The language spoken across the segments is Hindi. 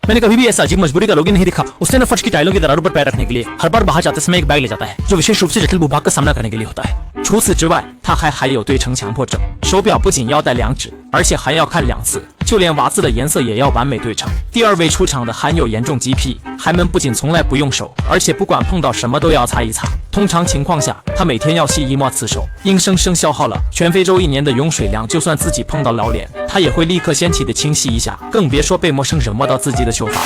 मैंने कभी भी ऐसा अजीब मजबूरी का लोगी नहीं देखा। उसने न फर्श की टाइलों की दरारों पर पैर रखने के लिए हर बार बाहर जाते समय एक बैग ले जाता है, जो विशेष रूप से जटिल भूभाग का सामना करने के लिए होता है। 除此之外，他还有对称强迫症，手表不仅要带2指，而且还要看2次，就连袜子的颜色也要完美对称。第二位出场的含有严重洁癖，海门不仅从来不用手，而且不管碰到什么都要擦一擦。通常情况下，他每天要洗1末次手，硬生生消耗了全非洲1年的用水量。就算自己碰到老脸，他也会立刻掀起的清洗一下，更别说被陌生人摸到自己的秀发。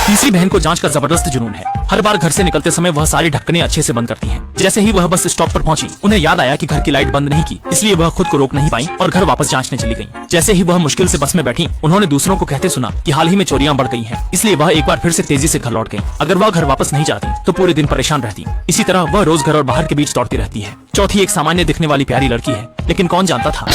तीसरी बहन को जांच का जबरदस्त जुनून है। हर बार घर से निकलते समय वह सारी ढक्कनें अच्छे से बंद करती हैं। जैसे ही वह बस स्टॉप पर पहुंची, उन्हें याद आया कि घर की लाइट बंद नहीं की, इसलिए वह खुद को रोक नहीं पाई और घर वापस जांचने चली गईं। जैसे ही वह मुश्किल से बस में बैठी, उन्होंने दूसरों को कहते सुना कि हाल ही में चोरियां बढ़ गई हैं, इसलिए वह एक बार फिर से तेजी से घर लौट गईं। अगर वह घर वापस नहीं जाती तो पूरे दिन परेशान रहती। इसी तरह वह रोज घर और बाहर के बीच दौड़ती रहती है। चौथी एक सामान्य दिखने वाली प्यारी लड़की है, लेकिन कौन जानता था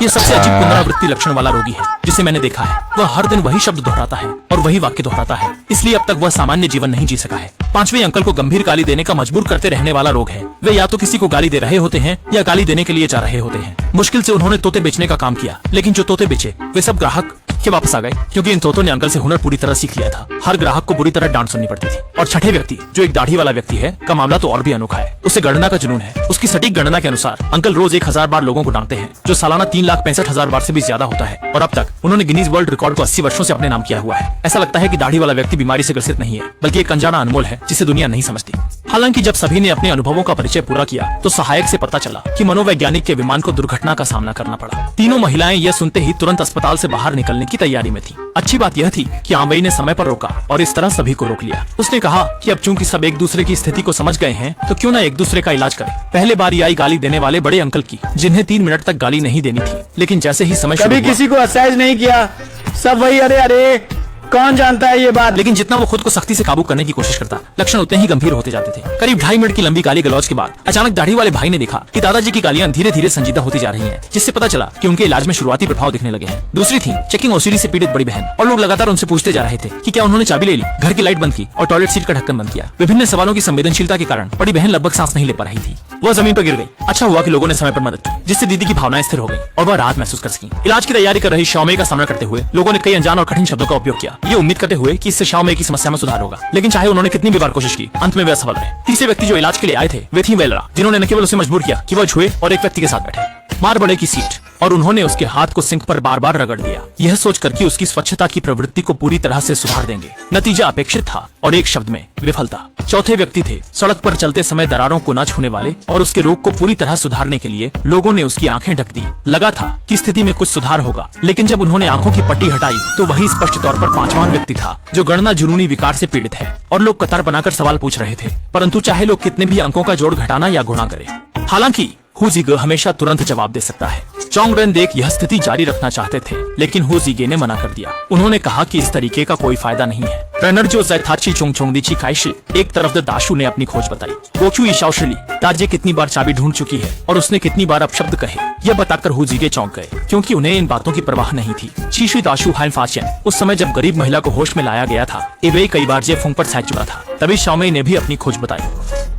ये सबसे अजीब पुनरावृत्ति लक्षण वाला रोगी है जिसे मैंने देखा है। वह हर दिन वही शब्द दोहराता है और वही वाक्य दोहराता है, इसलिए अब तक वह सामान्य जीवन नहीं जी सका है। पांचवें अंकल को गंभीर गाली देने का मजबूर करते रहने वाला रोग है। वे या तो किसी को गाली दे रहे होते हैं या गाली देने के लिए जा रहे होते हैं। मुश्किल से उन्होंने तोते बेचने का काम किया, लेकिन जो तोते बेचे वे सब ग्राहक के वापस आ गए, क्योंकि इन तोतों ने अंकल से हुनर पूरी तरह सीख लिया था। हर ग्राहक को बुरी तरह डांट सुननी पड़ती थी। और छठे व्यक्ति, जो एक दाढ़ी वाला व्यक्ति है, का मामला तो और भी अनोखा है। उसे गणना का जुनून है। उसकी सटीक गणना के अनुसार अंकल रोज 1000 बार लोगों को डांटते हैं, जो सालाना 3,65,000 बार से भी ज्यादा होता है। और अब तक उन्होंने गिनीज वर्ल्ड रिकॉर्ड को 80 वर्षों से अपने नाम किया हुआ है। ऐसा लगता है कि दाढ़ी वाला व्यक्ति बीमारी से ग्रसित नहीं है, बल्कि एक अनजाना अनमोल है जिसे दुनिया नहीं समझती। हालांकि जब सभी ने अपने अनुभवों का परिचय पूरा किया, तो सहायक से पता चला कि मनोवैज्ञानिक के विमान को दुर्घटना का सामना करना पड़ा। तीनों महिलाएं यह सुनते ही तुरंत अस्पताल से बाहर निकलने की तैयारी में थी। अच्छी बात यह थी कि आंबई ने समय पर रोका और इस तरह सभी को रोक लिया। उसने कहा कि अब चूंकि सब एक दूसरे की स्थिति को समझ गए हैं, तो क्यों न एक दूसरे का इलाज करें। पहले बारी आई गाली देने वाले बड़े अंकल की, जिन्हें 3 मिनट तक गाली नहीं देनी थी, लेकिन जैसे ही समय कभी किसी को असहज नहीं किया, सब वही अरे अरे कौन जानता है ये बात। लेकिन जितना वो खुद को सख्ती से काबू करने की कोशिश करता, लक्षण उतने ही गंभीर होते जाते थे। करीब 2.5 मिनट की लंबी गाली गलौज के बाद अचानक दाढ़ी वाले भाई ने देखा कि दादाजी की गालियां धीरे धीरे संजीदा होती जा रही हैं, जिससे पता चला कि उनके इलाज में शुरुआती प्रभाव दिखने लगे हैं। दूसरी थी चेकिंग ओसीडी से पीड़ित बड़ी बहन, और लोग लगातार उनसे पूछते जा रहे थे कि क्या उन्होंने चाबी ले ली, घर की लाइट बंद की और टॉयलेट सीट का ढक्कन बंद किया। विभिन्न सवालों की संवेदनशीलता के कारण बड़ी बहन लगभग सांस नहीं ले पा रही थी। वह जमीन पर गिर गई। अच्छा हुआ कि लोगों ने समय पर मदद की, जिससे दीदी की भावनाएं स्थिर हो गई और वह राहत महसूस कर सकी। इलाज की तैयारी कर रही शाओमे का सामना करते हुए लोगों ने कई अनजान और कठिन शब्दों का उपयोग किया, ये उम्मीद करते हुए कि इससे शाओमे की समस्या में सुधार होगा। लेकिन चाहे उन्होंने कितनी भी बार कोशिश की, अंत में वे असफल रहे। तीसरे व्यक्ति जो इलाज के लिए आए थे वे थी वेलरा, जिन्होंने न केवल उसे मजबूर किया कि वह छुए और एक व्यक्ति के साथ बैठे। मार बड़े की सीट, और उन्होंने उसके हाथ को सिंक पर बार बार रगड़ दिया, यह सोचकर कि उसकी स्वच्छता की प्रवृत्ति को पूरी तरह से सुधार देंगे। नतीजा अपेक्षित था और एक शब्द में विफलता। चौथे व्यक्ति थे सड़क पर चलते समय दरारों को न छूने वाले, और उसके रोग को पूरी तरह सुधारने के लिए लोगों ने उसकी आंखें ढक दी। लगा था कि स्थिति में कुछ सुधार होगा, लेकिन जब उन्होंने आंखों की पट्टी हटाई तो वही स्पष्ट तौर पर 5वां व्यक्ति था, जो गणना जुनूनी विकार से पीड़ित है। और लोग कतार बनाकर सवाल पूछ रहे थे, परंतु चाहे लोग कितने भी अंकों का जोड़ घटाना या गुणा करें। हालांकि हु जिगे हमेशा तुरंत जवाब दे सकता है। चोंग रेन देख यह स्थिति जारी रखना चाहते थे, लेकिन हु जिगे ने मना कर दिया। उन्होंने कहा कि इस तरीके का कोई फायदा नहीं है। रनर जो जैथाची चोंगचोंगदीची काइशी एक तरफ द दाशु ने अपनी खोज बताई। गोचू ईशाओशली ताजे कितनी बार चाबी ढूंढ चुकी है और उसने कितनी बार अपशब्द कहे, यह बताकर हु जिगे चौंक गए, क्योंकि उन्हें इन बातों की परवाह नहीं थी। शीशु दाशु हाइफाचेन उस समय जब गरीब महिला को होश में लाया गया था, वे कई बार जे फूंक पर सह चुका था। तभी शाओमे ने भी अपनी खोज बताई।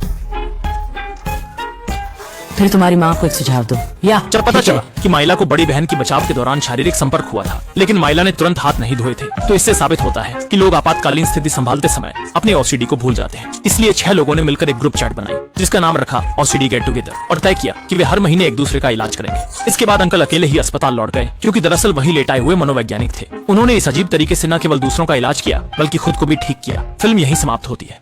फिर तुम्हारी माँ को एक सुझाव दो। या जब पता चला कि माइला को बड़ी बहन की बचाव के दौरान शारीरिक संपर्क हुआ था, लेकिन माइला ने तुरंत हाथ नहीं धोए थे, तो इससे साबित होता है कि लोग आपातकालीन स्थिति संभालते समय अपने ओसीडी को भूल जाते हैं। इसलिए 6 लोगों ने मिलकर एक ग्रुप चैट बनाई, जिसका नाम रखा ओसीडी गेट टुगेदर, और तय किया कि वे हर महीने एक दूसरे का इलाज करेंगे। इसके बाद अंकल अकेले ही अस्पताल लौट गए, क्योंकि दरअसल वही लेटाए हुए मनोवैज्ञानिक थे। उन्होंने इस अजीब तरीके से न केवल दूसरों का इलाज किया, बल्कि खुद को भी ठीक किया। फिल्म यही समाप्त होती है।